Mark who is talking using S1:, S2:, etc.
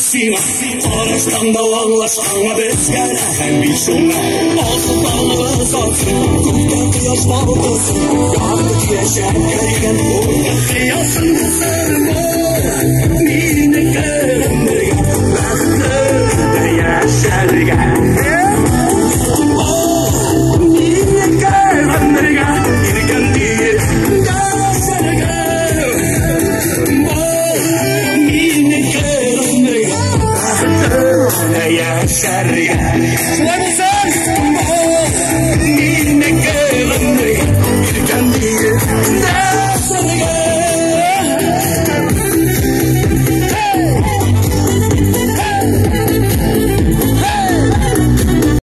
S1: Sina, araçtan dalanlaşanla bezgələ həm bir şuna. Altın dağlığın saçın, qurtdan qıyaş balqısın, yardı diyə şəhər qəribən, orta qıyasın, sərmə.